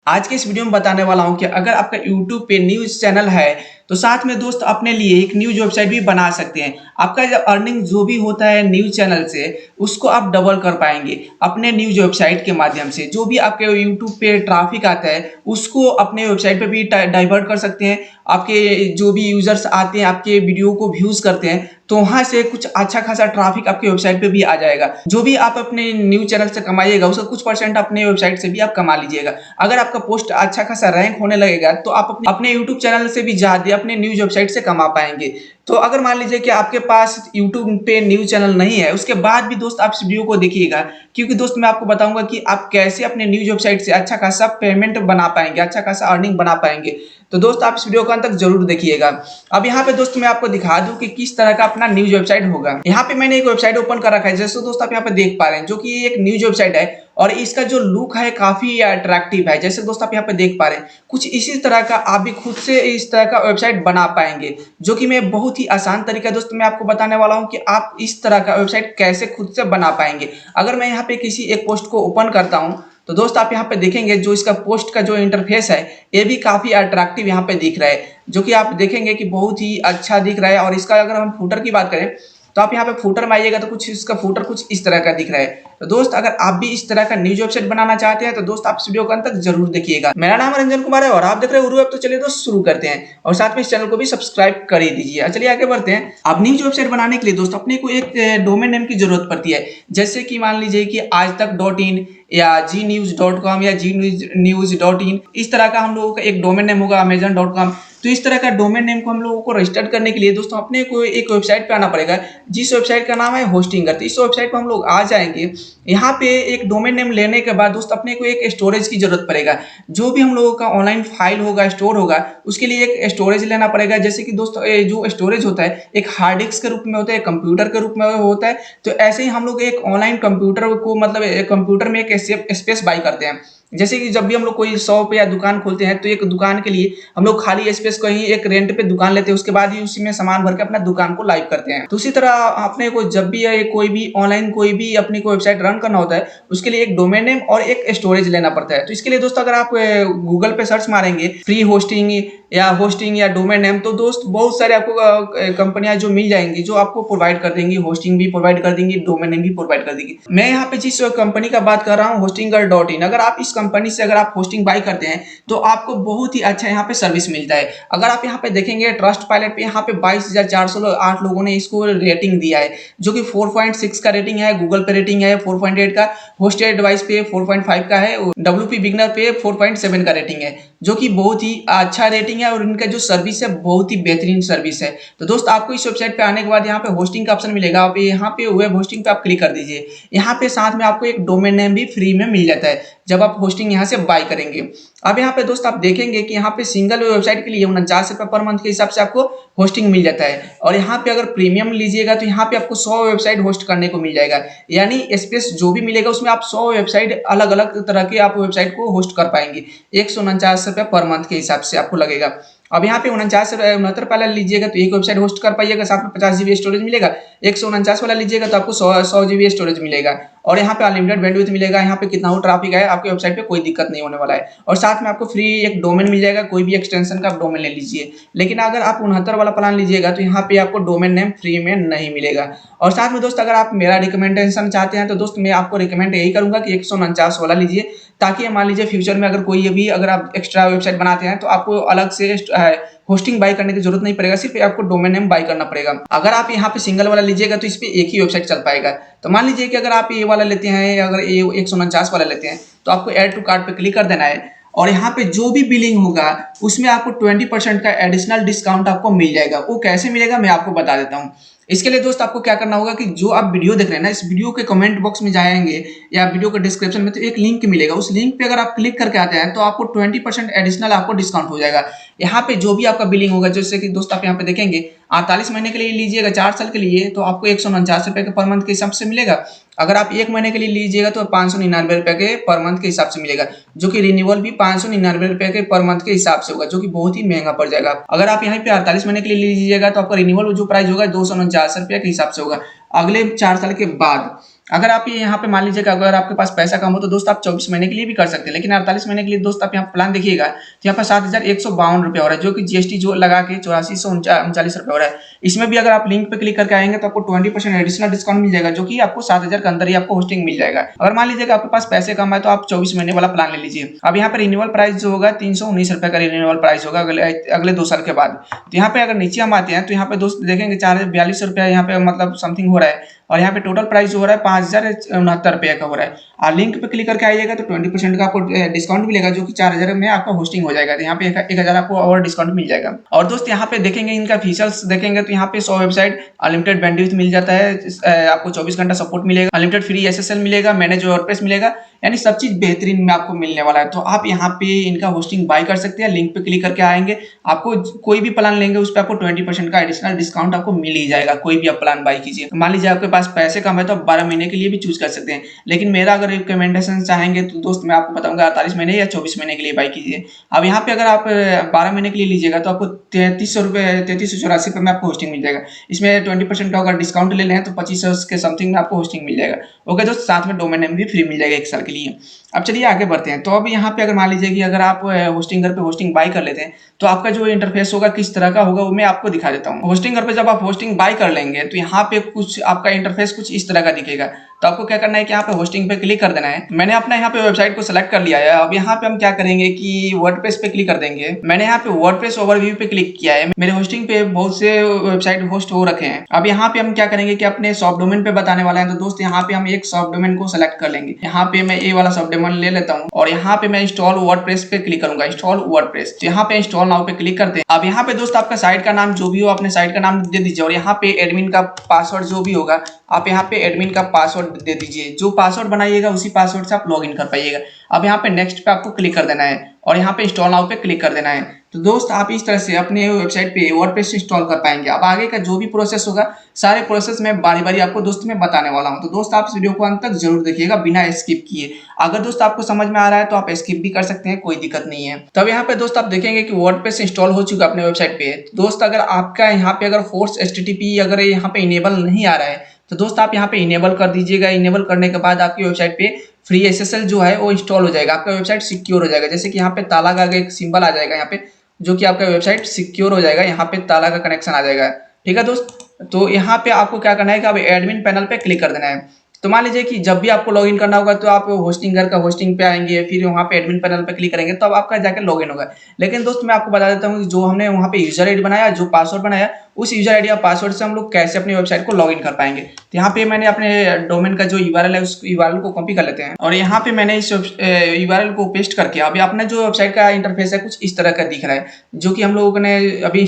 आज के इस वीडियो में बताने वाला हूँ कि अगर आपका यूट्यूब पे न्यूज़ चैनल है, तो साथ में दोस्त अपने लिए एक न्यूज़ वेबसाइट भी बना सकते हैं। आपका जो अर्निंग जो भी होता है न्यूज़ चैनल से, उसको आप डबल कर पाएँगे अपने न्यूज़ वेबसाइट के माध्यम से। जो भी आपके यूट्यूब पे ट्रैफ़िक आता है, उसको अपने वेबसाइट पे भी डाइवर्ट कर सकते हैं। आपके जो भी यूज़र्स आते हैं, आपके वीडियो को व्यूज़ करते हैं, तो वहाँ से कुछ अच्छा खासा ट्रैफ़िक आपके वेबसाइट पे भी आ जाएगा। जो भी आप अपने न्यूज़ चैनल से कमाइएगा, उसका कुछ परसेंट अपने वेबसाइट से भी आप कमा लीजिएगा। अगर आपका पोस्ट अच्छा खासा रैंक होने लगेगा, तो आप अपने यूट्यूब चैनल से भी ज़्यादा अपने न्यूज़ वेबसाइट से कमा पाएँगे। तो अगर मान लीजिए कि आपके पास यूट्यूब पे न्यूज़ चैनल नहीं है, उसके बाद भी दोस्त आप इस वीडियो को देखिएगा, क्योंकि दोस्त मैं आपको बताऊँगा कि आप कैसे अपने न्यूज़ वेबसाइट से अच्छा खासा पेमेंट बना पाएँगे, अच्छा खासा अर्निंग बना पाएँगे। तो दोस्त आप इस वीडियो को अंत तक ज़रूर देखिएगा। अब यहाँ पे दोस्त मैं आपको दिखा दूँ कि किस तरह का अपना न्यूज़ वेबसाइट होगा। यहाँ पे मैंने एक वेबसाइट ओपन कर रखा है, जैसे दोस्त आप यहाँ पे देख पा रहे हैं, जो कि एक न्यूज़ वेबसाइट है और इसका जो लुक है काफ़ी अट्रैक्टिव है। जैसे दोस्त आप यहाँ पे देख पा रहे हैं, कुछ इसी तरह का आप भी खुद से इस तरह का वेबसाइट बना पाएँगे, जो कि मैं बहुत ही आसान तरीका दोस्त मैं आपको बताने वाला हूँ कि आप इस तरह का वेबसाइट कैसे खुद से बना पाएँगे। अगर मैं यहाँ पे किसी एक पोस्ट को ओपन करता हूँ, तो दोस्त आप यहाँ पे देखेंगे जो इसका पोस्ट का जो इंटरफेस है, ये भी काफ़ी अट्रैक्टिव यहाँ पे दिख रहा है, जो कि आप देखेंगे कि बहुत ही अच्छा दिख रहा है। और इसका अगर हम फुटर की बात करें, तो आप यहाँ पे फुटर में आइएगा तो कुछ इसका फुटर कुछ इस तरह का दिख रहा है। तो दोस्त अगर आप भी इस तरह का न्यूज़ वेबसाइट बनाना चाहते हैं, तो दोस्त आप इस वीडियो को अंत तक जरूर देखिएगा। मेरा नाम रंजन कुमार है और आप देख रहे हैं उर्रू ऐप। तो चलिए दोस्त शुरू करते हैं और साथ में इस चैनल को भी सब्सक्राइब कर ही दीजिए। चलिए आगे बढ़ते हैं। अब न्यूज़ वेबसाइट बनाने के लिए दोस्त अपने को एक डोमेन नेम की जरूरत पड़ती है। जैसे कि मान लीजिए कि आज तक .in या gnews.com या gnews.in, इस तरह का हम लोगों का एक डोमेन नेम होगा amazon.com। तो इस तरह का डोमेन नेम को हम लोगों को रजिस्टर करने के लिए दोस्तों अपने को एक वेबसाइट पे आना पड़ेगा, जिस वेबसाइट का नाम है होस्टिंगर। तो इस वेबसाइट पर हम लोग आ जाएंगे। यहाँ पे एक डोमेन नेम लेने के बाद दोस्त अपने को एक स्टोरेज की जरूरत पड़ेगा। जो भी हम लोगों का ऑनलाइन फाइल होगा, स्टोर होगा, उसके लिए एक स्टोरेज लेना पड़ेगा। जैसे कि दोस्त जो स्टोरेज होता है, एक हार्ड डिस्क के रूप में होता है, कंप्यूटर के रूप में होता है। तो ऐसे ही हम लोग एक ऑनलाइन कंप्यूटर को मतलब कंप्यूटर में एक स्पेस बाई करते हैं। जैसे कि जब भी हम लोग कोई शॉप या दुकान खोलते हैं, तो एक दुकान के लिए हम लोग खाली स्पेस कहीं एक रेंट पे दुकान लेते हैं, उसके बाद ही उसी में सामान भर के अपना दुकान को लाइव करते हैं। तो उसी तरह अपने को जब भी कोई भी ऑनलाइन कोई भी अपनी कोई वेबसाइट रन करना होता है, उसके लिए एक डोमेन नेम और एक स्टोरेज लेना पड़ता है। तो इसके लिए दोस्तों अगर आप गूगल पे सर्च मारेंगे फ्री होस्टिंग या डोमेन नेम, तो दोस्त बहुत सारे आपको कंपनियां जो मिल जाएंगी, जो आपको प्रोवाइड कर देंगी, होस्टिंग भी प्रोवाइड कर देंगी, डोमेन नेम भी प्रोवाइड कर देंगी। मैं यहाँ पे जिस कंपनी का बात कर रहा हूँ, होस्टिंगर.in, अगर आप इस कंपनी से अगर आप होस्टिंग बाई करते हैं, तो आपको बहुत ही अच्छा यहाँ पे सर्विस मिलता है। अगर आप यहाँ पे देखेंगे ट्रस्ट पायलट पे यहाँ पे 22,408 लोगों ने इसको रेटिंग दिया है, जो कि 4.6 का रेटिंग है। गूगल पे रेटिंग है 4.8 का, होस्टेड डिवाइस पे 4.5 का है, WP बिगनर पे 4.7 का रेटिंग है, जो कि बहुत ही अच्छा रेटिंग है। और इनका जो सर्विस है बहुत ही बेहतरीन सर्विस है। तो दोस्त आपको इस वेबसाइट पे आने के बाद यहाँ पे होस्टिंग का ऑप्शन मिलेगा, आप यहाँ पे वेब होस्टिंग पे आप क्लिक कर दीजिए। यहाँ पे साथ में आपको एक डोमेन नेम भी फ्री में मिल जाता है जब आप होस्टिंग यहाँ से बाय करेंगे। अब यहाँ पे दोस्त आप देखेंगे कि यहाँ पे सिंगल वेबसाइट के लिए 49 रुपये पर मंथ के हिसाब से आपको होस्टिंग मिल जाता है। और यहाँ पे अगर प्रीमियम लीजिएगा, तो यहाँ पे आपको 100 वेबसाइट होस्ट करने को मिल जाएगा। यानी स्पेस जो भी मिलेगा उसमें आप 100 वेबसाइट अलग अलग तरह के आप वेबसाइट को होस्ट कर पाएंगे। 149 रुपये पर मंथ के हिसाब से आपको लगेगा। अब यहाँ पे 69 वाला लीजिएगा तो एक वेबसाइट होस्ट कर पाइएगा, साथ में 50 GB स्टोरेज मिलेगा। 149 वाला लीजिएगा तो आपको 100 GB स्टोरेज मिलेगा। और यहाँ पे अनलिमिटेड बैंडविड्थ मिलेगा। यहाँ पे कितना हो ट्रैफिक है, आपके वेबसाइट पे कोई दिक्कत नहीं होने वाला है। और साथ में आपको फ्री एक डोमेन मिल जाएगा, कोई भी एक्सटेंशन का आप डोमेन ले लीजिए। लेकिन अगर आप 69 वाला प्लान लीजिएगा, तो यहाँ पे आपको डोमेन नेम फ्री में नहीं मिलेगा। और साथ में दोस्त अगर आप मेरा रिकमेंडेशन चाहते हैं, तो दोस्त मैं आपको रिकमेंड यही करूंगा कि 149 वाला लीजिए, ताकि मान लीजिए फ्यूचर में अगर कोई भी अगर आप एक्स्ट्रा वेबसाइट बनाते हैं, तो आपको अलग से होस्टिंग बाई करने की जरूरत नहीं पड़ेगा, सिर्फ आपको डोमेन नेम बाई करना पड़ेगा। अगर आप यहाँ पे सिंगल वाला लीजिएगा, तो इस पे एक ही वेबसाइट चल पाएगा। तो मान लीजिए कि अगर आप ये वाला लेते हैं, अगर ये 149 वाला लेते हैं, तो आपको ऐड टू कार्ट पे क्लिक कर देना है। और यहाँ पे जो भी बिलिंग होगा, उसमें आपको 20% का एडिशनल डिस्काउंट आपको मिल जाएगा। वो कैसे मिलेगा मैं आपको बता देता हूँ। इसके लिए दोस्त आपको क्या करना होगा कि जो आप वीडियो देख रहे हैं ना, इस वीडियो के कमेंट बॉक्स में जाएंगे या वीडियो के डिस्क्रिप्शन में, तो एक लिंक मिलेगा। उस लिंक पे अगर आप क्लिक करके आते हैं, तो आपको 20% एडिशनल आपको डिस्काउंट हो जाएगा। यहाँ पे जो भी आपका बिलिंग होगा, जैसे कि दोस्त आप यहाँ पे देखेंगे 48 महीने के लिए लीजिएगा, 4 साल के लिए, तो आपको 149 रुपये के पर मंथ के हिसाब से मिलेगा। अगर आप 1 महीने के लिए लीजिएगा, तो 599 रुपये के पर मंथ के हिसाब से मिलेगा, जो कि रिन्यूअल भी 599 रुपये के पर मंथ के हिसाब से होगा, जो कि बहुत ही महंगा पड़ जाएगा। अगर आप यहाँ पे 48 महीने के लिए लीजिएगा, तो आपका रिन्यूअल जो प्राइस होगा 249 रुपये के हिसाब से होगा अगले 4 साल के बाद। अगर आप ये यहाँ पे मान लीजिए कि अगर आपके पास पैसा कम हो तो दोस्त आप 24 महीने के लिए भी कर सकते हैं, लेकिन 48 महीने के लिए दोस्त आप यहाँ प्लान देखिएगा तो यहाँ पर 7,152 रुपये हो रहा है, जो कि जीएसटी जो लगा के 8439 रुपये हो रहा है। इसमें भी अगर आप लिंक पे क्लिक करके आएंगे तो आपको 20% एडिशनल डिस्काउंट मिल जाएगा, जो कि आपको 7,000 के अंदर ही आपको होस्टिंग मिल जाएगा। अगर मान लीजिए कि आपके पास पैसे कम है तो आप 24 महीने वाला प्लान ले लीजिए। अब यहाँ पे रिन्यूअल प्राइस जो होगा 319 रुपये का रिन्यूअल प्राइस होगा अगले 2 साल के बाद। तो यहाँ पे अगर नीचे हम आते हैं तो यहाँ पे दोस्त देखेंगे 442 रुपया यहाँ पे मतलब समथिंग हो रहा है, और यहाँ पे टोटल प्राइस जो हो रहा है 5,069 रुपये का हो रहा है। और लिंक पे क्लिक करके आइएगा तो 20% का आपको डिस्काउंट मिलेगा, जो कि 4,000 में आपका होस्टिंग हो जाएगा। तो यहाँ पे 1,000 आपको और डिस्काउंट मिल जाएगा। और दोस्त यहाँ पे देखेंगे इनका फीचर्स देखेंगे तो यहाँ पे 100 वेबसाइट अनलिमिटेड बैंडविड्थ मिल जाता है, आपको 24 घंटा सपोर्ट मिलेगा, अनलिमिटेड फ्री एसएसएल मिलेगा, मैनेज वर्डप्रेस मिलेगा, यानी सब चीज बेहतरीन में आपको मिलने वाला है। तो आप यहाँ पे इनका होस्टिंग बाय कर सकते हैं। लिंक पे क्लिक करके आएंगे, आपको कोई भी प्लान लेंगे उस पर आपको 20% का एडिशनल डिस्काउंट आपको मिल ही जाएगा, कोई भी आप प्लान बाय कीजिए। मान लीजिए आपके पास पैसे कम है तो आप 12 महीने के लिए भी चूज कर सकते हैं, लेकिन मेरा अगर रिकमेंडेशन चाहेंगे तो दोस्त मैं आपको बताऊंगा 48 महीने या 24 महीने के लिए बाय कीजिए। अब यहाँ पे अगर आप 12 महीने के लिए लीजिएगा तो आपको 3384 में आपको होस्टिंग मिल जाएगा। इसमें 20% का अगर डिस्काउंट ले लें तो 2500 के समथिंग में आपको होस्टिंग मिल जाएगा। ओके दोस्त, साथ में डोमेन नेम भी फ्री मिल जाएगा 1 साल के लिए। अब चलिए आगे बढ़ते हैं। तो अब यहाँ पे अगर मान लीजिए कि अगर आप होस्टिंगर पे होस्टिंग बाय कर लेते हैं तो आपका जो इंटरफेस होगा किस तरह का होगा वो मैं आपको दिखा देता हूँ। होस्टिंगर पे जब आप होस्टिंग बाय कर लेंगे तो यहाँ पे कुछ आपका इंटरफेस कुछ इस तरह का दिखेगा। तो आपको क्या करना है कि यहाँ पे होस्टिंग पे क्लिक कर देना है। मैंने अपना यहाँ पे वेबसाइट को सिलेक्ट कर लिया है। अब यहाँ पे हम क्या करेंगे कि वर्डप्रेस पे क्लिक कर देंगे। मैंने यहाँ पे वर्डप्रेस ओवरव्यू पे क्लिक किया है। मेरे होस्टिंग पे बहुत से वेबसाइट होस्ट हो रखे हैं। अब यहाँ पे हम क्या करेंगे कि अपने सब डोमेन पे बताने वाला है। तो दोस्त यहाँ पे हम एक सब डोमेन को सिलेक्ट कर लेंगे। यहाँ पे मैं ये वाला सब डोमेन ले लेता हूँ और यहाँ पे मैं इंस्टॉल वर्डप्रेस पे क्लिक करूंगा, इंस्टॉल वर्डप्रेस। तो यहाँ पे इंस्टॉल नाउ पे क्लिक करते हैं। अब यहाँ पे दोस्त आपका साइट का नाम जो भी हो अपने साइट का नाम दे दीजिए, और यहाँ पे एडमिन का पासवर्ड जो भी होगा आप यहाँ पे एडमिन का पासवर्ड दे दीजिए। जो पासवर्ड बनाइएगा उसी पासवर्ड से आप लॉगिन कर पाइएगा। अब यहाँ पे नेक्स्ट पे आपको क्लिक कर देना है और यहाँ पे इंस्टॉल नाउ पे क्लिक कर देना है। तो दोस्त आप इस तरह से अपने वेबसाइट पे वर्डप्रेस इंस्टॉल कर पाएंगे। अब आगे का जो भी प्रोसेस होगा सारे प्रोसेस में बारी बारी आपको दोस्त मैं बताने वाला हूँ। तो दोस्त आप इस वीडियो को अंत तक जरूर देखिएगा बिना स्किप किए। अगर दोस्त आपको समझ में आ रहा है तो आप स्किप भी कर सकते हैं, कोई दिक्कत नहीं है। तब यहाँ पे दोस्त आप देखेंगे कि वर्डप्रेस इंस्टॉल हो चुका अपने वेबसाइट पे। दोस्त अगर आपका यहाँ पे अगर फोर्स HTTP अगर यहाँ पे इनेबल नहीं आ रहा है तो दोस्त आप यहाँ पे इनेबल कर दीजिएगा। इनेबल करने के बाद आपकी वेबसाइट पे फ्री SSL जो है वो इंस्टॉल हो जाएगा, आपका वेबसाइट सिक्योर हो जाएगा। जैसे कि यहाँ पे ताला का एक सिंबल आ जाएगा यहाँ पे, जो कि आपका वेबसाइट सिक्योर हो जाएगा। यहाँ पे ताला का कनेक्शन आ जाएगा। ठीक है दोस्त, तो यहाँ पे आपको क्या करना है कि अब एडमिन पैनल पे क्लिक कर देना है। तो मान लीजिए कि जब भी आपको लॉगिन करना होगा तो आप होस्टिंगर का होस्टिंग पे आएंगे, फिर वहाँ पे एडमिन पैनल पे क्लिक करेंगे तो अब आपका जाकर लॉगिन होगा। लेकिन दोस्त मैं आपको बता देता हूँ कि जो हमने वहाँ पे यूजर आईडी बनाया, जो पासवर्ड बनाया, उस यूजर आईडी और पासवर्ड से हम लोग कैसे अपनी वेबसाइट को लॉगिन कर पाएंगे। तो यहाँ पे मैंने अपने डोमेन का जो URL है उस URL को कॉपी कर लेते हैं और यहाँ पे मैंने इस URL को पेस्ट करके अभी अपना जो वेबसाइट का इंटरफेस है कुछ इस तरह का दिख रहा है, जो कि हम लोगों ने अभी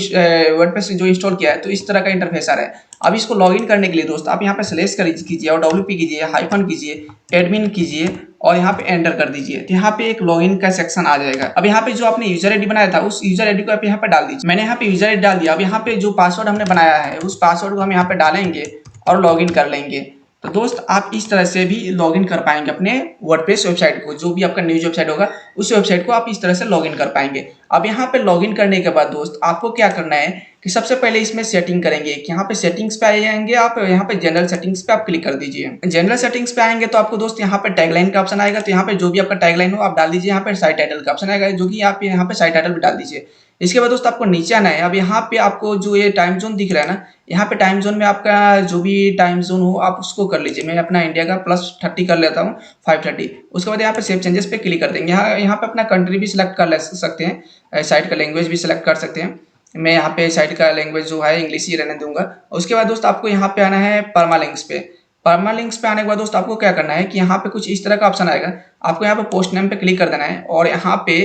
वर्डप्रेस जो इंस्टॉल किया है तो इस तरह का इंटरफेस आ रहा है। अब इसको लॉगिन करने के लिए दोस्त आप यहाँ पे स्लैश कीजिए और WP कीजिए, हाइफन कीजिए, एडमिन कीजिए और यहाँ पे एंटर कर दीजिए। तो यहाँ पे एक लॉगिन का सेक्शन आ जाएगा। अब यहाँ पे जो आपने यूजर आईडी बनाया था उस यूजर आईडी को आप यहाँ पे डाल दीजिए। मैंने यहाँ पे यूजर आईडी डाल दिया। अब यहाँ पे जो पासवर्ड हमने बनाया है उस पासवर्ड को हम यहाँ पे डालेंगे और लॉगिन कर लेंगे। तो दोस्त आप इस तरह से भी लॉगिन कर पाएंगे अपने वर्डप्रेस वेबसाइट को। जो भी आपका न्यूज वेबसाइट होगा उस वेबसाइट को आप इस तरह से लॉगिन कर पाएंगे। अब यहाँ पे लॉगिन करने के बाद दोस्त आपको क्या करना है कि सबसे पहले इसमें सेटिंग करेंगे कि यहाँ पे सेटिंग्स पे आ जाएंगे आप, यहाँ पे जनरल सेटिंग्स पे आप क्लिक कर दीजिए। जनरल सेटिंग्स पे आएंगे तो आपको दोस्त यहाँ पे टैगलाइन का ऑप्शन आएगा। तो यहाँ पे जो भी आपका टैगलाइन हो आप डाल दीजिए। यहाँ पे साइट टाइटल का ऑप्शन आएगा, जो कि आप यहाँ पे साइट टाइटल भी डाल दीजिए। इसके बाद दोस्त आपको नीचे आना है। अब यहाँ पे आपको जो ये टाइम जोन दिख रहा है ना, यहाँ पे टाइम जोन में आपका जो भी टाइम जोन हो आप उसको कर लीजिए। मैं अपना इंडिया का +30 कर लेता हूँ, 5:30। उसके बाद यहाँ पे सेव चेंजेस पे क्लिक कर देंगे। यहाँ पे अपना कंट्री भी सिलेक्ट कर सकते हैं, साइट का लैंग्वेज भी सिलेक्ट कर सकते हैं। मैं यहाँ पे साइट का लैंग्वेज जो है इंग्लिश ही रहने दूंगा। उसके बाद दोस्त आपको यहाँ पे आना है परमालिंक्स पे। परमालिंक्स पे आने के बाद दोस्त आपको क्या करना है कि यहाँ पे कुछ इस तरह का ऑप्शन आएगा। आपको यहाँ पे पोस्ट नेम पे क्लिक कर देना है और यहाँ पे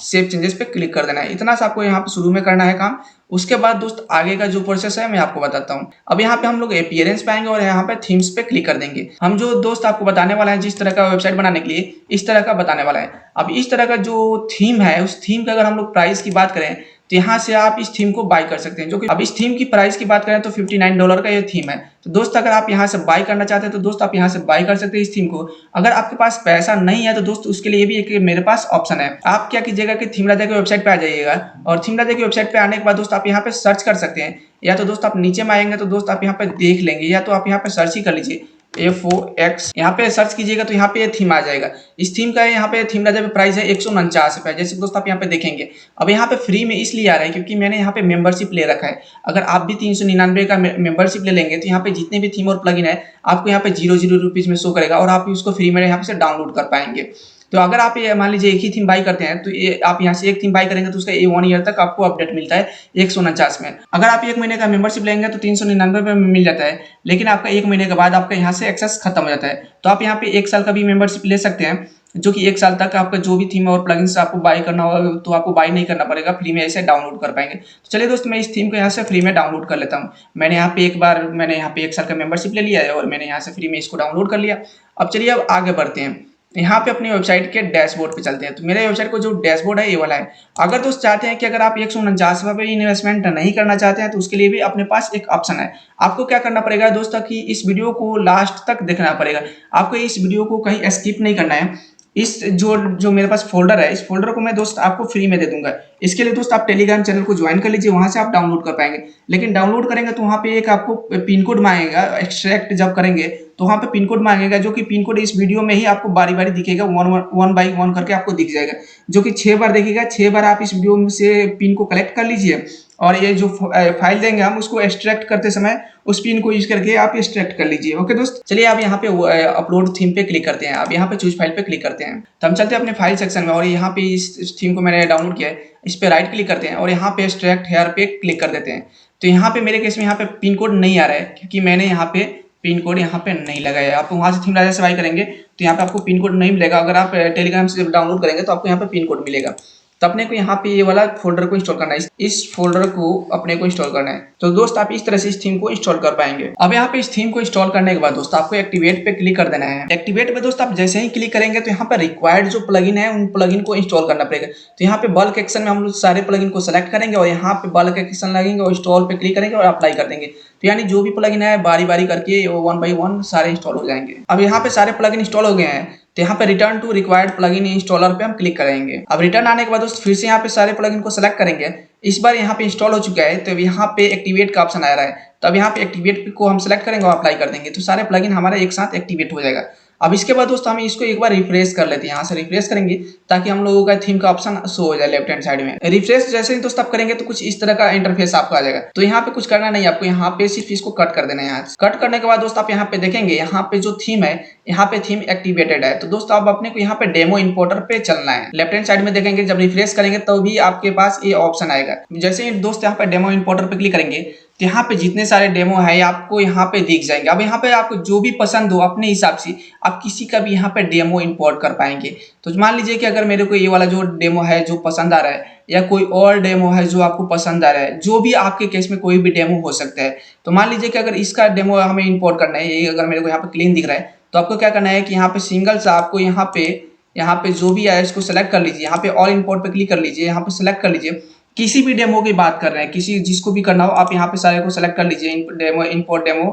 सेव चेंजेस पे क्लिक कर देना है। इतना सा आपको यहाँ पे शुरू में करना है काम। उसके बाद दोस्त आगे का जो प्रोसेस है मैं आपको बताता हूँ। अब यहाँ पे हम लोग अपीयरेंस पे आएंगे और यहाँ पे थीम्स पे क्लिक कर देंगे। हम जो दोस्त आपको बताने वाला है जिस तरह का वेबसाइट बनाने के लिए इस तरह का बताने वाला है। अब इस तरह का जो थीम है उस थीम का अगर हम लोग प्राइस की बात करें तो यहाँ से आप इस थीम को बाय कर सकते हैं। जो कि अब इस थीम की प्राइस की बात करें तो $59 का ये थीम है। तो दोस्त अगर आप यहाँ से बाय करना चाहते हैं तो दोस्त आप यहाँ से बाय कर सकते हैं इस थीम को। अगर आपके पास पैसा नहीं है तो दोस्त उसके लिए भी एक मेरे पास ऑप्शन है। आप क्या कीजिएगा कि थीम राजा की वेबसाइट पे आ जाइएगा और थीम राजा की वेबसाइट पे आने के बाद दोस्त आप यहाँ पे सर्च कर सकते हैं। या तो दोस्त आप नीचे में आएंगे तो दोस्त आप यहाँ पे देख लेंगे, या तो आप यहाँ पे सर्च ही कर लीजिए FOX यहाँ पे सर्च कीजिएगा तो यहाँ पे थीम आ जाएगा। इस थीम का यहाँ पे थीम राजा पे प्राइस है 149 रुपये। जैसे दोस्त आप यहाँ पे देखेंगे, अब यहाँ पे फ्री में इसलिए आ रहा है क्योंकि मैंने यहाँ पे मेंबरशिप ले रखा है। अगर आप भी 399 का मेंबरशिप ले लेंगे तो यहाँ पे जितने भी थीम और प्लगइन है आपको यहाँ पे 0 रुपीज़ में शो करेगा और आप उसको फ्री में यहाँ से डाउनलोड कर पाएंगे। तो अगर आप ये मान लीजिए एक ही थीम बाई करते हैं तो ये आप यहाँ से एक थीम बाई करेंगे तो उसका ये 1 ईयर तक आपको अपडेट मिलता है 149 में। अगर आप 1 महीने का मेंबरशिप लेंगे तो 399 में मिल जाता है, लेकिन आपका 1 महीने के बाद आपका यहाँ से एक्सेस खत्म हो जाता है। तो आप यहाँ पे 1 साल का भी मेंबरशिप ले सकते हैं, जो कि 1 साल तक आपका जो भी थीम और प्लगइन्स आपको बाई करना होगा तो आपको बाई नहीं करना पड़ेगा, फ्री में ऐसे डाउनलोड कर पाएंगे। तो चलिए दोस्त, मैं इस थीम को यहाँ से फ्री में डाउनलोड कर लेता हूँ। मैंने यहाँ पे यहाँ पे 1 साल का मेंबरशिप ले लिया है और मैंने यहाँ से फ्री में इसको डाउनलोड कर लिया। अब चलिए अब आगे बढ़ते हैं। यहाँ पे अपनी वेबसाइट के डैशबोर्ड पे चलते हैं। तो मेरे वेबसाइट को जो डैशबोर्ड है ये वाला है। अगर दोस्त चाहते हैं कि अगर आप 149 रुपये इन्वेस्टमेंट नहीं करना चाहते हैं तो उसके लिए भी अपने पास एक ऑप्शन है। आपको क्या करना पड़ेगा दोस्तों कि इस वीडियो को लास्ट तक देखना पड़ेगा। आपको इस वीडियो को कहीं स्किप नहीं करना है। इस जो मेरे पास फोल्डर है, इस फोल्डर को मैं दोस्त आपको फ्री में दे दूंगा। इसके लिए दोस्त आप टेलीग्राम चैनल को ज्वाइन कर लीजिए, वहां से आप डाउनलोड कर पाएंगे। लेकिन डाउनलोड करेंगे तो वहां पे एक आपको पिन कोड मांगेगा। एक्सट्रैक्ट जब करेंगे तो वहां पे पिन कोड मांगेगा, जो कि पिन कोड इस वीडियो में ही आपको बारी बारी दिखेगा, वन बाई वन करके आपको दिख जाएगा, जो कि 6 बार दिखेगा। 6 बार आप इस वीडियो से पिन को कलेक्ट कर लीजिए और ये जो फाइल देंगे हम उसको एक्सट्रैक्ट करते समय उस पिन को यूज करके आप एक्सट्रैक्ट कर लीजिए। ओके दोस्त, चलिए आप यहाँ पे अपलोड थीम पे क्लिक करते हैं। आप यहाँ पे चूज फाइल पे क्लिक करते हैं। तो हम चलते हैं अपने फाइल सेक्शन में और यहाँ पे इस थीम को मैंने डाउनलोड किया है, इस पे राइट क्लिक करते हैं और यहाँ पे एक्सट्रैक्ट हेयर पे क्लिक कर देते हैं। तो यहाँ पे मेरे केस में यहाँ पे पिन कोड नहीं आ रहा है क्योंकि मैंने यहाँ पे पिन कोड यहाँ पे नहीं लगाया है। आप वहाँ से थीम राजा से बाई करेंगे तो यहाँ पे आपको पिन कोड नहीं मिलेगा। अगर आप टेलीग्राम से डाउनलोड करेंगे तो आपको यहाँ पे पिन कोड मिलेगा। तो अपने को यहाँ पे ये वाला फोल्डर को इंस्टॉल करना है, इस फोल्डर को अपने को इंस्टॉल करना है। तो दोस्त आप इस तरह से इस थीम को इंस्टॉल कर पाएंगे। अब यहाँ पे इस थीम को इंस्टॉल करने के बाद दोस्त आपको एक्टिवेट पे क्लिक कर देना है। एक्टिवेट पे दोस्त आप जैसे ही क्लिक करेंगे तो यहाँ पे रिक्वायर्ड जो प्लगइन है उन प्लगइन को इंस्टॉल करना पड़ेगा। तो यहाँ पे बल्क एक्शन में हम लोग सारे प्लगइन को सेलेक्ट करेंगे और यहाँ पे बल्क एक्शन लगेंगे और इंस्टॉल पे क्लिक करेंगे और अप्लाई कर देंगे। तो यानी जो भी प्लगइन है बारी बारी करके 1 बाई 1 सारे इंस्टॉल हो जाएंगे। अब यहाँ पे सारे प्लगइन इंस्टॉल हो गए हैं तो यहाँ पे return to required plugin installer पे हम क्लिक करेंगे। अब रिटर्न आने के बाद दोस्त फिर से यहाँ पे सारे प्लगइन को सेलेक्ट करेंगे। इस बार यहाँ पे इंस्टॉल हो चुका है तो यहाँ पे एक्टिवेट का ऑप्शन आ रहा है। तो अब यहाँ पे एक्टिवेट को हम सेलेक्ट करेंगे और अप्लाई कर देंगे तो सारे प्लगइन हमारे एक साथ एक्टिवेट हो जाएगा। अब इसके बाद दोस्तों हम इसको एक बार रिफ्रेश कर लेते हैं। यहाँ से रिफ्रेश करेंगे ताकि हम लोगों का थीम का ऑप्शन शो हो जाए लेफ्ट हैंड साइड में। रिफ्रेश जैसे ही दोस्तों आप करेंगे तो कुछ इस तरह का इंटरफेस आपको आ जाएगा। तो यहाँ पे कुछ करना नहीं, आपको यहाँ पे सिर्फ इसको कट कर देना है। यहाँ कट करने के बाद दोस्तों आप यहाँ पे देखेंगे यहाँ पे जो थीम है यहाँ पे थीम एक्टिवेटेड है। तो दोस्तों अब अपने को यहाँ पे डेमो इंपोर्टर पे चलना है। लेफ्ट हैंड साइड में देखेंगे जब रिफ्रेश करेंगे तो भी आपके पास ये ऑप्शन आएगा। जैसे ही दोस्त यहाँ पे डेमो इंपोर्टर पे क्लिक करेंगे तो यहाँ पे जितने सारे डेमो है आपको यहाँ पे दिख जाएंगे। अब यहाँ पे आपको जो भी पसंद हो अपने हिसाब से आप किसी का भी यहाँ पे डेमो इंपोर्ट कर पाएंगे। तो मान लीजिए कि अगर मेरे को ये वाला जो डेमो है जो पसंद आ रहा है या कोई और डेमो है जो आपको पसंद आ रहा है, जो भी आपके केस में कोई भी डेमो हो सकता है। तो मान लीजिए कि अगर इसका डेमो हमें इंपोर्ट करना है, ये अगर मेरे को यहाँ पे क्लीन दिख रहा है तो आपको क्या करना है कि यहाँ पे सिंगल सा आपको यहाँ पे जो भी है इसको सेलेक्ट कर लीजिए। यहाँ पे ऑल इंपोर्ट पे क्लिक कर लीजिए, यहाँ पे सेलेक्ट कर लीजिए किसी भी डेमो की बात कर रहे हैं, किसी जिसको भी करना हो आप यहाँ पे सारे को सेलेक्ट कर लीजिए। डेमो इंपोर्ट डेमो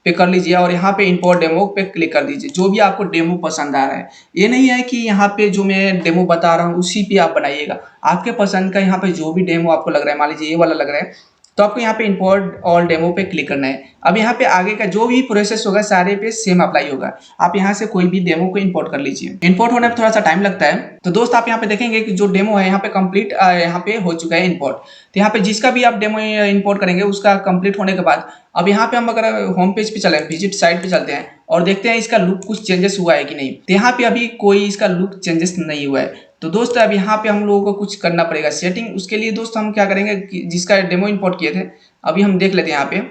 पे कर लीजिए और यहाँ पे इंपोर्ट डेमो पे क्लिक कर दीजिए। जो भी आपको डेमो पसंद आ रहा है, ये नहीं है कि यहाँ पे जो मैं डेमो बता रहा हूँ उसी पे आप बनाइएगा। आपके पसंद का यहाँ पे जो भी डेमो आपको लग रहा है, मान लीजिए ये वाला लग रहा है तो आपको यहाँ पे इंपोर्ट ऑल डेमो पे क्लिक करना है। अब यहाँ पे आगे का जो भी प्रोसेस होगा सारे पे सेम अप्लाई होगा। आप यहाँ से कोई भी डेमो को इंपोर्ट कर लीजिए। इंपोर्ट होने में थोड़ा सा टाइम लगता है। तो दोस्त आप यहाँ पे देखेंगे कि जो डेमो है यहाँ पे कंप्लीट यहाँ पे हो चुका है इंपोर्ट। तो यहाँ पे जिसका भी आप डेमो इंपोर्ट करेंगे उसका कंप्लीट होने के बाद अब यहाँ पे हम अगर होम पेज पे चले, विजिट साइट पे चलते हैं और देखते हैं इसका लुक कुछ चेंजेस हुआ है कि नहीं। तो यहाँ पे अभी कोई इसका लुक चेंजेस नहीं हुआ है। तो दोस्त अब यहाँ पे हम लोगों को कुछ करना पड़ेगा सेटिंग। उसके लिए दोस्त हम क्या करेंगे कि जिसका डेमो इंपोर्ट किए थे अभी हम देख लेते हैं।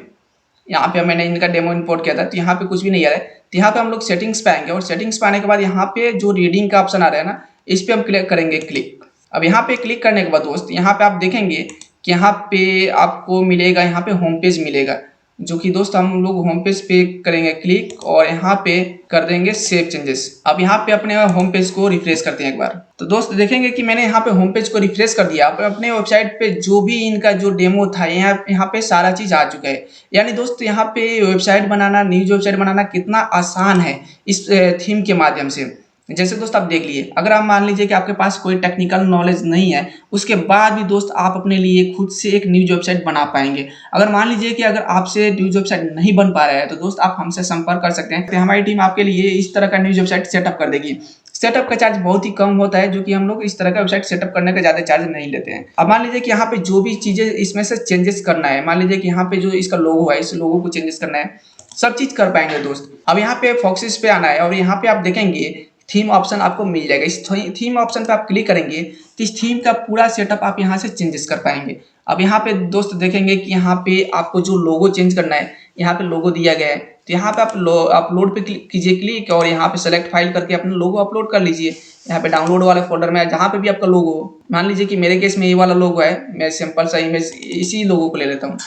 यहाँ पे मैंने इनका डेमो इंपोर्ट किया था तो यहाँ पे कुछ भी नहीं आ रहा है। तो यहाँ पे हम लोग सेटिंग्स पे आएंगे और सेटिंग्स पे आने के बाद यहाँ पे जो रीडिंग का ऑप्शन आ रहा है ना, इस पे हम क्लिक करेंगे क्लिक। अब यहाँ पे क्लिक करने के बाद दोस्त यहाँ पे आप देखेंगे कि यहाँ पे आपको मिलेगा, यहाँ पे होम पेज मिलेगा, जो कि दोस्त हम लोग होम पेज पे करेंगे क्लिक और यहाँ पे कर देंगे सेव चेंजेस। अब यहाँ पे अपने होम पेज को रिफ्रेश करते हैं एक बार। तो दोस्त देखेंगे कि मैंने यहाँ पे होम पेज को रिफ्रेश कर दिया। अपने वेबसाइट पे जो भी इनका जो डेमो था यहाँ पे सारा चीज आ चुका है। यानी दोस्त यहाँ पे वेबसाइट बनाना, न्यूज वेबसाइट बनाना कितना आसान है इस थीम के माध्यम से। जैसे दोस्त आप देख लिए, अगर आप मान लीजिए कि आपके पास कोई टेक्निकल नॉलेज नहीं है, उसके बाद भी दोस्त आप अपने लिए खुद से एक न्यूज़ वेबसाइट बना पाएंगे। अगर मान लीजिए कि अगर आपसे न्यूज़ वेबसाइट नहीं बन पा रहा है, तो दोस्त आप हमसे संपर्क कर सकते हैं। तो हमारी टीम आपके लिए इस तरह का न्यूज़ वेबसाइट सेटअप कर देगी। सेटअप का चार्ज बहुत ही कम होता है, जो कि हम लोग इस तरह का वेबसाइट सेटअप करने का ज़्यादा चार्ज नहीं लेते हैं। अब मान लीजिए कि यहाँ पे जो भी चीज़ें इसमें से चेंजेस करना है, मान लीजिए कि यहाँ पे जो इसका लोगो है, इस लोगो को चेंजेस करना है, सब चीज़ कर पाएंगे दोस्त। अब यहाँ पे फॉक्सिस पे आना है और यहाँ पे आप देखेंगे थीम ऑप्शन आपको मिल जाएगा। इस थीम ऑप्शन पे आप क्लिक करेंगे तो इस थीम का पूरा सेटअप आप यहाँ से चेंजेस कर पाएंगे। अब यहाँ पे दोस्त देखेंगे कि यहाँ पे आपको जो लोगो चेंज करना है, यहाँ पे लोगो दिया गया है, तो यहाँ पे आप अपलोड पे क्लिक कीजिए क्लिक, और यहाँ पे सेलेक्ट फाइल करके अपना लोगो अपलोड कर लीजिए। यहाँ पे डाउनलोड वाले फोल्डर में जहाँ पे भी आपका लोगो हो, मान लीजिए कि मेरे केस में ये वाला लोगो है, मैं सिंपल सा इमेज इसी लोगो को ले लेता हूँ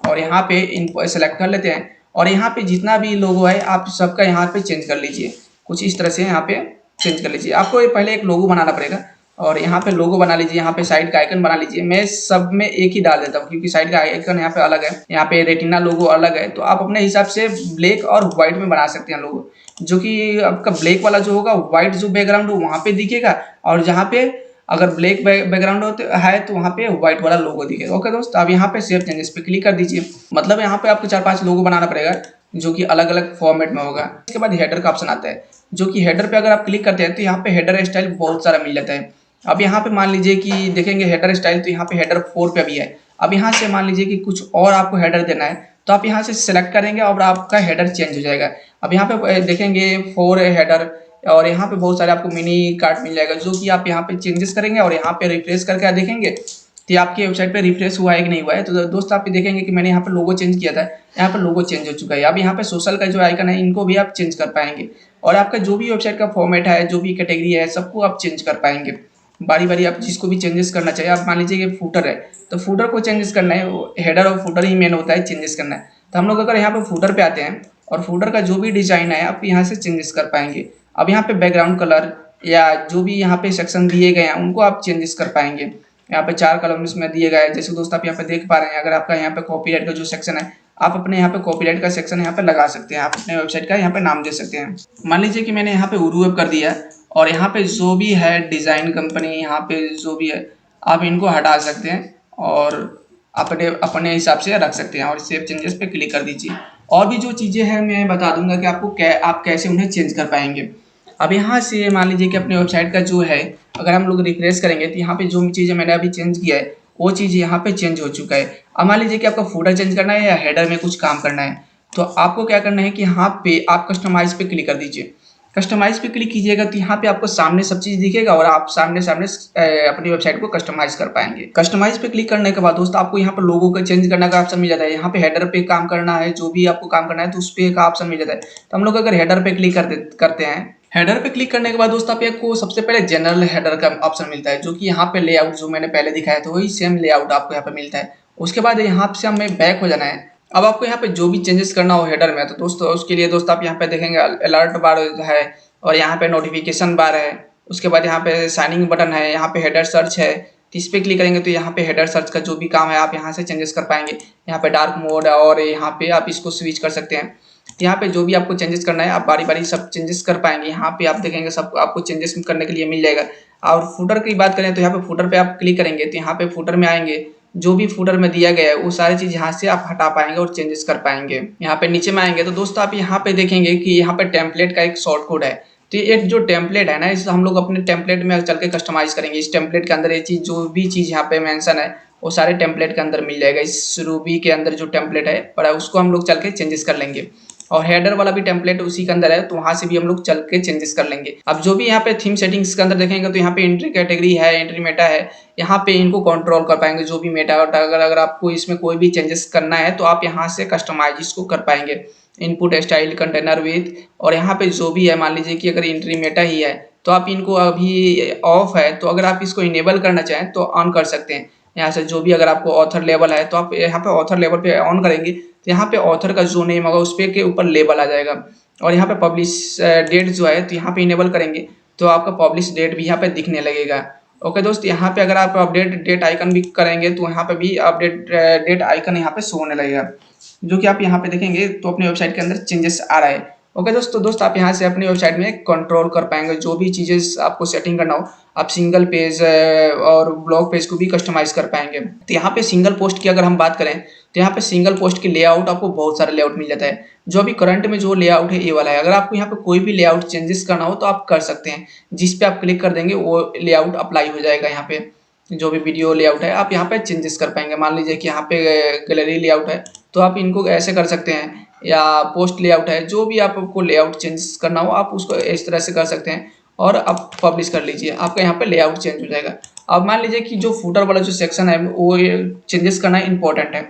और यहाँ पे इनको सेलेक्ट कर लेते हैं और यहाँ पे जितना भी लोगो है आप सबका यहाँ पे चेंज कर लीजिए। कुछ इस तरह से यहाँ पे चेंज कर लीजिए। आपको ये पहले एक लोगो बनाना पड़ेगा और यहाँ पे लोगो बना लीजिए, यहाँ पे साइड का आइकन बना लीजिए। मैं सब में एक ही डाल देता हूँ क्योंकि साइड का आइकन यहाँ पे अलग है, यहाँ पे रेटिना लोगो अलग है, तो आप अपने हिसाब से ब्लैक और व्हाइट में बना सकते हैं लोगो। जो कि आपका ब्लैक वाला जो होगा, व्हाइट जो बैकग्राउंड हो वहाँ पे दिखेगा, और जहाँ पे अगर ब्लैक बैकग्राउंड है तो वहाँ पे व्हाइट वाला लोगो दिखेगा। ओके दोस्त, अब यहाँ पे सेव चेंजेस पे क्लिक कर दीजिए। मतलब यहाँ पे आपको 4-5 लोगो बनाना पड़ेगा जो कि अलग अलग फॉर्मेट में होगा। इसके बाद हेडर का ऑप्शन आता है, जो कि हेडर पे अगर आप क्लिक करते हैं तो यहाँ पे हेडर स्टाइल बहुत सारा मिल जाता है। अब यहाँ पे मान लीजिए कि देखेंगे हेडर स्टाइल, तो यहाँ पे हेडर 4 पे भी है। अब यहाँ से मान लीजिए कि कुछ और आपको हेडर देना है तो आप यहाँ से सिलेक्ट करेंगे और आपका हेडर चेंज हो जाएगा। अब यहाँ पे देखेंगे 4 हेडर और यहाँ पे बहुत सारे आपको मिनी कार्ड मिल जाएगा, जो कि आप यहाँ पे चेंजेस करेंगे और यहाँ पे रिफ्रेश करके देखेंगे कि आपकी वेबसाइट पे रिफ्रेश हुआ है कि नहीं हुआ है। तो दोस्त आप देखेंगे कि मैंने यहाँ पे लोगो चेंज किया था, यहाँ पे लोगो चेंज हो चुका है। अब यहाँ पे सोशल का जो आइकन है, इनको भी आप चेंज कर पाएंगे और आपका जो भी वेबसाइट का फॉर्मेट है, जो भी कैटेगरी है, सबको आप चेंज कर पाएंगे बारी बारी। आप जिसको भी चेंजेस करना चाहिए, आप मान लीजिए कि फूटर है तो फूटर को चेंजेस करना है, हेडर और फूटर ही मेन होता है चेंजेस करना है। तो हम लोग अगर यहाँ पे फूटर पे आते हैं और फूटर का जो भी डिजाइन है आप यहाँ से चेंजेस कर पाएंगे। अब यहाँ पे बैकग्राउंड कलर या जो भी यहाँ पे सेक्शन दिए गए हैं उनको आप चेंजेस कर पाएंगे। यहाँ पे 4 कलम इसमें दिए गए हैं, जैसे दोस्त आप यहाँ पे देख पा रहे हैं। अगर आपका यहाँ पे कॉपीराइट का जो सेक्शन है, आप अपने यहाँ पे कॉपीराइट का सेक्शन यहाँ पे लगा सकते हैं, आप अपने वेबसाइट का यहाँ पे नाम दे सकते हैं। मान लीजिए कि मैंने यहाँ पे उर्दू वेब कर दिया और यहाँ पे जो भी है डिज़ाइन कंपनी, यहाँ पे जो भी है आप इनको हटा सकते हैं और अपने अपने हिसाब से रख सकते हैं और सेव चेंजेस पे क्लिक कर दीजिए। और भी जो चीज़ें हैं मैं बता दूंगा कि आपको आप कैसे उन्हें चेंज कर पाएंगे। अब यहाँ से मान लीजिए कि अपने वेबसाइट का जो है, अगर हम लोग रिफ्रेश करेंगे तो यहाँ पे जो चीज़ें मैंने अभी चेंज किया है वो चीज़ यहाँ पे चेंज हो चुका है। अब मान लीजिए कि आपका फूटर चेंज करना है या हेडर में कुछ काम करना है, तो आपको क्या करना है कि यहाँ पे आप कस्टमाइज पे क्लिक कर दीजिए। कस्टमाइज पे क्लिक कीजिएगा तो यहाँ पे आपको सामने सब चीज़ दिखेगा और आप सामने सामने अपनी वेबसाइट को कस्टमाइज कर पाएंगे। कस्टमाइज पे क्लिक करने के बाद दोस्त आपको यहाँ पे लोगो का चेंज करने का ऑप्शन मिल जाता है। यहाँ पे हेडर पे काम करना है, जो भी आपको काम करना है तो उस पे का ऑप्शन मिल जाता है। तो हम लोग अगर हेडर पे क्लिक करते हैं, हेडर पे क्लिक करने के बाद दोस्त आपको सबसे पहले जनरल हेडर का ऑप्शन मिलता है, जो कि यहाँ पे लेआउट जो मैंने पहले दिखाया था वही सेम लेआउट आपको यहाँ पे मिलता है। उसके बाद यहाँ से हमें बैक हो जाना है। अब आपको यहाँ पे जो भी चेंजेस करना हो हेडर में, तो दोस्तों उसके लिए दोस्त आप यहाँ पे देखेंगे अलर्ट बार है और यहाँ पे नोटिफिकेशन बार है। उसके बाद यहाँ पे साइनिंग बटन है, यहाँ पे हेडर सर्च है, तो इस पे क्लिक करेंगे तो यहाँ पे हेडर सर्च का जो भी काम है आप यहाँ से चेंजेस कर पाएंगे। यहाँ पे डार्क मोड है और यहाँ पे आप इसको स्विच कर सकते हैं। यहाँ पे जो भी आपको चेंजेस करना है आप बारी बारी सब चेंजेस कर पाएंगे। यहाँ पे आप देखेंगे सब आपको चेंजेस करने के लिए मिल जाएगा। और फुटर की बात करें तो यहाँ पे फुटर पे आप क्लिक करेंगे तो यहाँ पे फुटर में आएंगे, जो भी फुटर में दिया गया है वो सारी चीज यहाँ से आप हटा पाएंगे और चेंजेस कर पाएंगे। यहाँ पे नीचे में आएंगे तो दोस्तों आप यहाँ पे देखेंगे कि यहाँ पे टेम्पलेट का एक शॉर्ट कोड है। तो एक जो टेम्पलेट है ना, इसे हम लोग अपने टेम्पलेट में चल के कस्टमाइज करेंगे। इस टेम्पलेट के अंदर ये चीज जो भी चीज यहाँ पे मेंशन है वो सारे टेम्पलेट के अंदर मिल जाएगा। इस रूबी के अंदर जो टेम्पलेट है पर उसको हम लोग चल के चेंजेस कर लेंगे और हेडर वाला भी टेम्पलेट उसी के अंदर है तो वहां से भी हम लोग चल के चेंजेस कर लेंगे। अब जो भी यहाँ पे थीम सेटिंग्स के अंदर देखेंगे तो यहाँ पे एंट्री कैटेगरी है, एंट्री मेटा है, यहाँ पे इनको कंट्रोल कर पाएंगे। जो भी मेटा अगर आपको इसमें कोई भी चेंजेस करना है तो आप यहाँ से कस्टमाइज इसको कर पाएंगे। इनपुट स्टाइल कंटेनर विथ, और यहाँ पे जो भी है मान लीजिए कि अगर एंट्री मेटा ही है तो आप इनको अभी ऑफ है, तो अगर आप इसको इनेबल करना चाहें तो ऑन कर सकते हैं। यहाँ से जो भी अगर आपको ऑथर लेवल है तो आप यहाँ पे ऑथर लेवल पे ऑन करेंगे तो यहाँ पे ऑथर का जो नेम होगा उस पे के ऊपर लेबल आ जाएगा। और यहाँ पे पब्लिश डेट जो है तो यहाँ पे इनेबल करेंगे तो आपका पब्लिश डेट भी यहाँ पे दिखने लगेगा। ओके दोस्त, यहाँ पे अगर आप अपडेट डेट आइकन भी करेंगे तो यहाँ पे भी अपडेट डेट आइकन यहाँ पे शो होने लगेगा, जो कि आप यहाँ पे देखेंगे तो अपने वेबसाइट के अंदर चेंजेस आ रहा है। ओके दोस्त आप यहाँ से अपनी वेबसाइट में कंट्रोल कर पाएंगे जो भी चीज़ें आपको सेटिंग करना हो। आप सिंगल पेज और ब्लॉग पेज को भी कस्टमाइज कर पाएंगे। तो यहाँ पे सिंगल पोस्ट की अगर हम बात करें तो यहाँ पे सिंगल पोस्ट की लेआउट आपको बहुत सारा लेआउट मिल जाता है। जो अभी करंट में जो लेआउट है ये वाला है। अगर आपको यहाँ पे कोई भी लेआउट चेंजेस करना हो तो आप कर सकते हैं। जिस पे आप क्लिक कर देंगे वो लेआउट अप्लाई हो जाएगा। यहाँ पे जो भी वीडियो लेआउट है आप यहाँ पे चेंजेस कर पाएंगे। मान लीजिए कि यहाँ पे गैलरी लेआउट है तो आप इनको ऐसे कर सकते हैं, या पोस्ट लेआउट है, जो भी आपको लेआउट चेंज करना हो आप उसको इस तरह से कर सकते हैं और आप पब्लिश कर लीजिए। आपका यहाँ पे लेआउट चेंज हो जाएगा। अब मान लीजिए कि जो फुटर वाला जो सेक्शन है वो चेंजेस करना इंपॉर्टेंट है,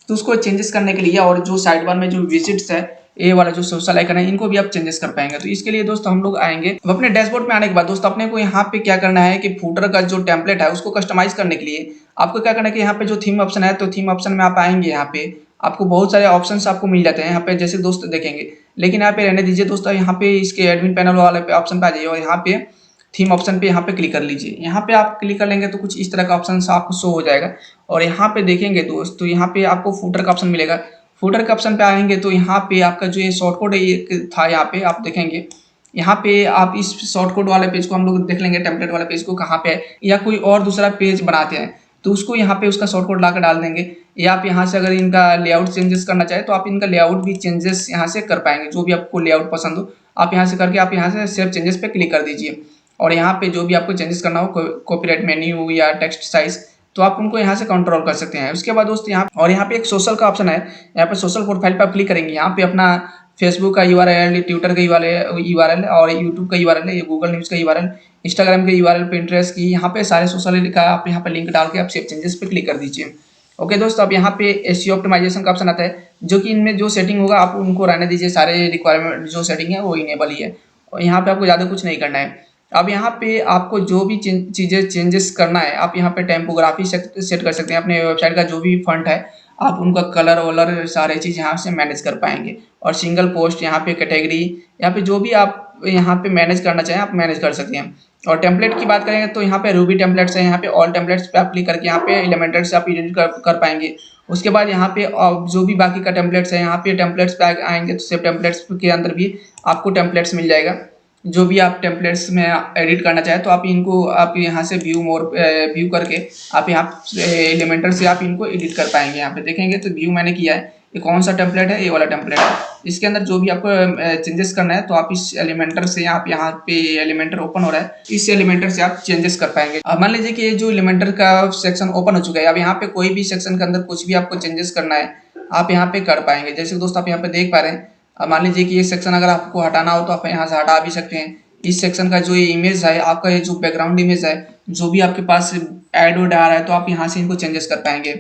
तो उसको चेंजेस करने के लिए और जो साइड बार में जो विजिट्स है ये वाला जो सोशल आइकन है इनको भी आप चेंजेस कर पाएंगे। तो इसके लिए दोस्त हम लोग आएंगे। अब अपने डैशबोर्ड में आने के बाद दोस्त अपने को यहाँ पे क्या करना है कि फुटर का जो टेम्पलेट है उसको कस्टमाइज करने के लिए आपको क्या करना है कि यहाँ पे जो थीम ऑप्शन है तो थीम ऑप्शन में आप आएंगे। यहाँ पे आपको बहुत सारे ऑप्शंस आपको मिल जाते हैं यहाँ पे जैसे दोस्त देखेंगे, लेकिन यहाँ पे रहने दीजिए दोस्तों। यहाँ पे इसके एडमिन पैनल वाले पे ऑप्शन पे आ जाइए और यहाँ पे थीम ऑप्शन पे यहाँ पे क्लिक कर लीजिए। यहाँ पे आप क्लिक कर लेंगे तो कुछ इस तरह का ऑप्शन आपको शो हो जाएगा और यहाँ पे देखेंगे दोस्त तो यहाँ पे आपको फुटर का ऑप्शन मिलेगा। फुटर के ऑप्शन पे आएंगे तो यहाँ पे आपका जो ये शॉर्ट कोड था यहाँ पे आप देखेंगे। यहाँ पे आप इस शॉर्ट कोड वाले पेज को हम लोग देख लेंगे, टेम्पलेट वाले पेज को कहाँ पे है, या कोई और दूसरा पेज बनाते हैं तो उसको यहाँ पे उसका शॉर्ट कोड ला कर डाल देंगे। या आप यहाँ से अगर इनका लेआउट चेंजेस करना चाहे तो आप इनका लेआउट भी चेंजेस यहाँ से कर पाएंगे। जो भी आपको लेआउट पसंद हो आप यहाँ से करके आप यहाँ से सेव चेंजेस पे क्लिक कर दीजिए और यहाँ पे जो भी आपको चेंजेस करना हो कॉपीराइट मेन्यू या टेक्स्ट साइज तो आप उनको यहाँ से कंट्रोल कर सकते हैं। उसके बाद दोस्त यहाँ पे एक सोशल का ऑप्शन है। यहाँ पे सोशल प्रोफाइल पर आप क्लिक करेंगे। यहाँ पे अपना फेसबुक का यूआरएल, ट्विटर का यूआरएल और यूट्यूब का यूआरएल, ये गूगल न्यूज़ का यूआरएल, इंस्टाग्राम के यूआरएल, पिंटरेस्ट की, यहाँ पे सारे सोशल का आप यहाँ पे लिंक डाल के आप सेव चेंजेस पे क्लिक कर दीजिए। ओके दोस्त, अब यहाँ पे एसईओ ऑप्टिमाइजेशन का ऑप्शन आता है जो कि इनमें जो सेटिंग होगा आप उनको रहने दीजिए। सारे रिक्वायरमेंट जो सेटिंग है वो इनेबल ही है और यहाँ पे आपको ज़्यादा कुछ नहीं करना है। अब यहाँ पे आपको जो भी चीज़ें चेंजेस करना है आप यहाँ पे टाइपोग्राफी सेट कर सकते हैं। अपने वेबसाइट का जो भी फॉन्ट है आप उनका कलर वलर सारे चीज़ यहाँ से मैनेज कर पाएंगे। और सिंगल पोस्ट यहाँ पे कैटेगरी यहाँ पे जो भी आप यहाँ पे मैनेज करना चाहें आप मैनेज कर सकते हैं। और टेम्पलेट की बात करेंगे तो यहाँ पे रूबी टेम्पलेट्स है। यहाँ पे ऑल टेम्पलेट्स पे आप क्लिक करके यहाँ पे एलिमेंटर से आप एडिट कर पाएंगे। उसके बाद यहाँ पे जो भी बाकी का टेम्पलेट्स है यहाँ पे टेम्पलेट्स पे आएंगे तो सेव टेम्पलेट्स के अंदर भी आपको टेम्पलेट्स मिल जाएगा। जो भी आप टेम्पलेट्स में एडिट करना चाहें तो आप इनको आप यहाँ से व्यू करके आप यहाँ एलिमेंटर से आप इनको एडिट कर पाएंगे। यहाँ पे देखेंगे तो व्यू मैंने किया है, ये कौन सा टेम्पलेट है, ये वाला टेम्पलेट है। इसके अंदर जो भी आपको चेंजेस करना है तो आप इस एलिमेंटर से आप यहाँ पे एलिमेंटर ओपन हो रहा है, इस एलिमेंटर से आप चेंजेस कर पाएंगे। अब मान लीजिए कि ये जो एलिमेंटर का सेक्शन ओपन हो चुका है। अब यहाँ पे कोई भी सेक्शन के अंदर कुछ भी आपको चेंजेस करना है आप यहाँ पे कर पाएंगे। जैसे दोस्त आप यहाँ पे देख पा रहे हैं, अब मान लीजिए कि ये सेक्शन अगर आपको हटाना हो तो आप यहाँ से हटा भी सकते हैं। इस सेक्शन का जो ये इमेज है आपका, ये जो बैकग्राउंड इमेज है जो भी आपके पास ऐड वोड आ रहा है तो आप यहाँ से इनको चेंजेस कर पाएंगे।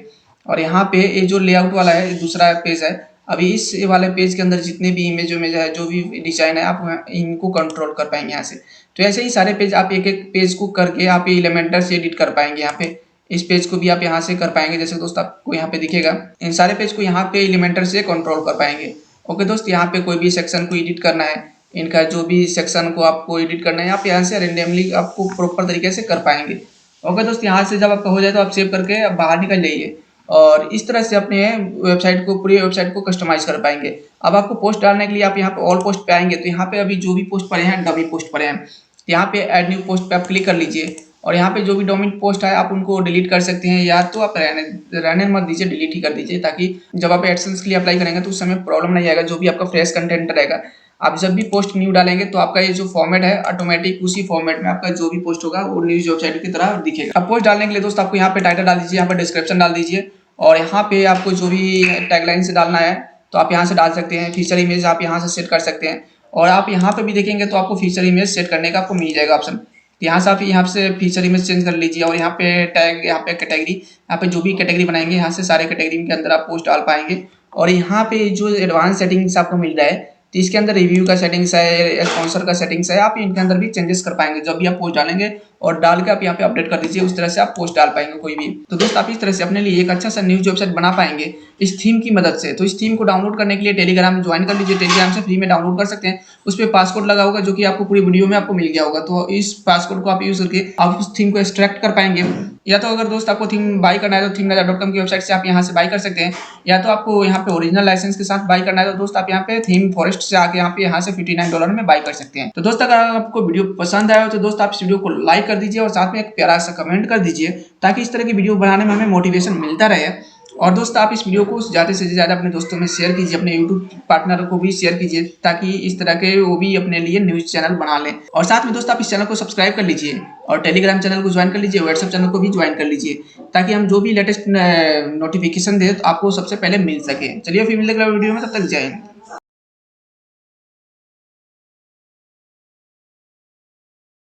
और यहाँ पे ये जो लेआउट वाला है दूसरा पेज है, अभी इस वाले पेज के अंदर जितने भी इमेज है जो भी डिजाइन है आप इनको कंट्रोल कर पाएंगे यहाँ से। तो ऐसे ही सारे पेज आप एक एक पेज को करके आप एलिमेंटर से एडिट कर पाएंगे। यहाँ पे इस पेज को भी आप यहाँ से कर पाएंगे। जैसे दोस्त आपको यहाँ पे दिखेगा, इन सारे पेज को यहाँ पे एलिमेंटर से कंट्रोल कर पाएंगे। ओके दोस्त, यहाँ पे कोई भी सेक्शन को एडिट करना है, इनका जो भी सेक्शन को आपको एडिट करना है आप यहाँ से रेंडमली आपको प्रॉपर तरीके से कर पाएंगे। ओके दोस्त, यहाँ से जब आपका हो जाए तो आप सेव करके आप बाहर निकल जाइए और इस तरह से अपने वेबसाइट को पूरी वेबसाइट को कस्टमाइज कर पाएंगे। अब आपको पोस्ट डालने के लिए आप यहाँ पे ऑल पोस्ट पे आएंगे तो यहाँ पे अभी जो भी पोस्ट पड़े हैं डमी पोस्ट पड़े हैं, यहाँ पे ऐड न्यू पोस्ट पे आप क्लिक कर लीजिए और यहाँ पे जो भी डोमेन पोस्ट है आप उनको डिलीट कर सकते हैं, या तो आप रहने मत दीजिए, डिलीट ही कर दीजिए, ताकि जब आप एडसेंस के लिए अप्लाई करेंगे तो उस समय प्रॉब्लम नहीं आएगा। जो भी आपका फ्रेश कंटेंट रहेगा आप जब भी पोस्ट न्यू डालेंगे तो आपका ये जो फॉर्मेट है ऑटोमेटिक उसी फॉर्मेट में आपका जो भी पोस्ट होगा वो न्यूज वेबसाइट की तरह दिखेगा। अब पोस्ट डालने के लिए दोस्त आपको यहाँ पे टाइटल डाल दीजिए, यहाँ पे डिस्क्रिप्शन डाल दीजिए और यहाँ पे आपको जो भी टैगलाइन से डालना है तो आप यहाँ से डाल सकते हैं। फीचर इमेज आप यहाँ से सेट कर सकते हैं और आप यहाँ पे भी देखेंगे तो आपको फीचर इमेज सेट करने का आपको मिल जाएगा ऑप्शन। यहाँ से आप यहाँ से फीचर इमेज चेंज कर लीजिए और यहाँ पे टैग, यहाँ पे कैटेगरी, यहाँ पे जो भी कैटेगरी बनाएंगे यहाँ से सारे कैटेगरी के अंदर आप पोस्ट डाल पाएंगे। और यहाँ पे जो एडवांस सेटिंग्स आपको मिल रहा है तो इसके अंदर रिव्यू का सेटिंग्स है, स्पॉन्सर का सेटिंग्स है, आप इनके अंदर भी चेंजेस कर पाएंगे। जब भी आप पोस्ट डालेंगे और डाल के आप यहाँ पे अपडेट कर दीजिए। उस तरह से आप पोस्ट डाल पाएंगे कोई भी। तो दोस्त आप इस तरह से अपने लिए एक अच्छा सा न्यूज वेबसाइट बना पाएंगे इस थीम की मदद से। तो इस थीम को डाउनलोड करने के लिए टेलीग्राम ज्वाइन कर लीजिए। टेलीग्राम से फ्री में डाउनलोड कर सकते हैं। उस पर पासकोड लगा होगा जो कि आपको पूरी वीडियो में आपको मिल गया होगा। तो इस पासकोड को आप यूज करके आप उस थीम को एक्सट्रैक्ट कर पाएंगे। या तो अगर दोस्त आपको थीम बाई करना है तो themenaja.com की वेबसाइट से आप यहाँ से बाई कर सकते हैं। या तो आपको यहाँ पे ओरिजिनल लाइसेंस के साथ बाई करना है तो दोस्त आप यहाँ पे थीम फॉरेस्ट से आके यहाँ से $59 में बाई कर सकते हैं। तो दोस्त अगर आपको वीडियो पसंद आया हो तो दोस्त आप इस वीडियो को लाइक कर दीजिए और साथ में एक प्यारा सा कमेंट कर दीजिए ताकि इस तरह की वीडियो बनाने में हमें मोटिवेशन मिलता रहे। और दोस्त आप इस वीडियो को ज़्यादा से ज़्यादा अपने दोस्तों में शेयर कीजिए, अपने यूट्यूब पार्टनर को भी शेयर कीजिए ताकि इस तरह के वो भी अपने लिए न्यूज़ चैनल बना लें। और साथ में दोस्त आप इस चैनल को सब्सक्राइब कर लीजिए और टेलीग्राम चैनल को ज्वाइन कर लीजिए, व्हाट्सएप चैनल को भी ज्वाइन कर लीजिए ताकि हम जो भी लेटेस्ट नोटिफिकेशन दें तो आपको सबसे पहले मिल सके। चलिए फिर मिलते हैं अगले वीडियो में, तब तक जय हिंद।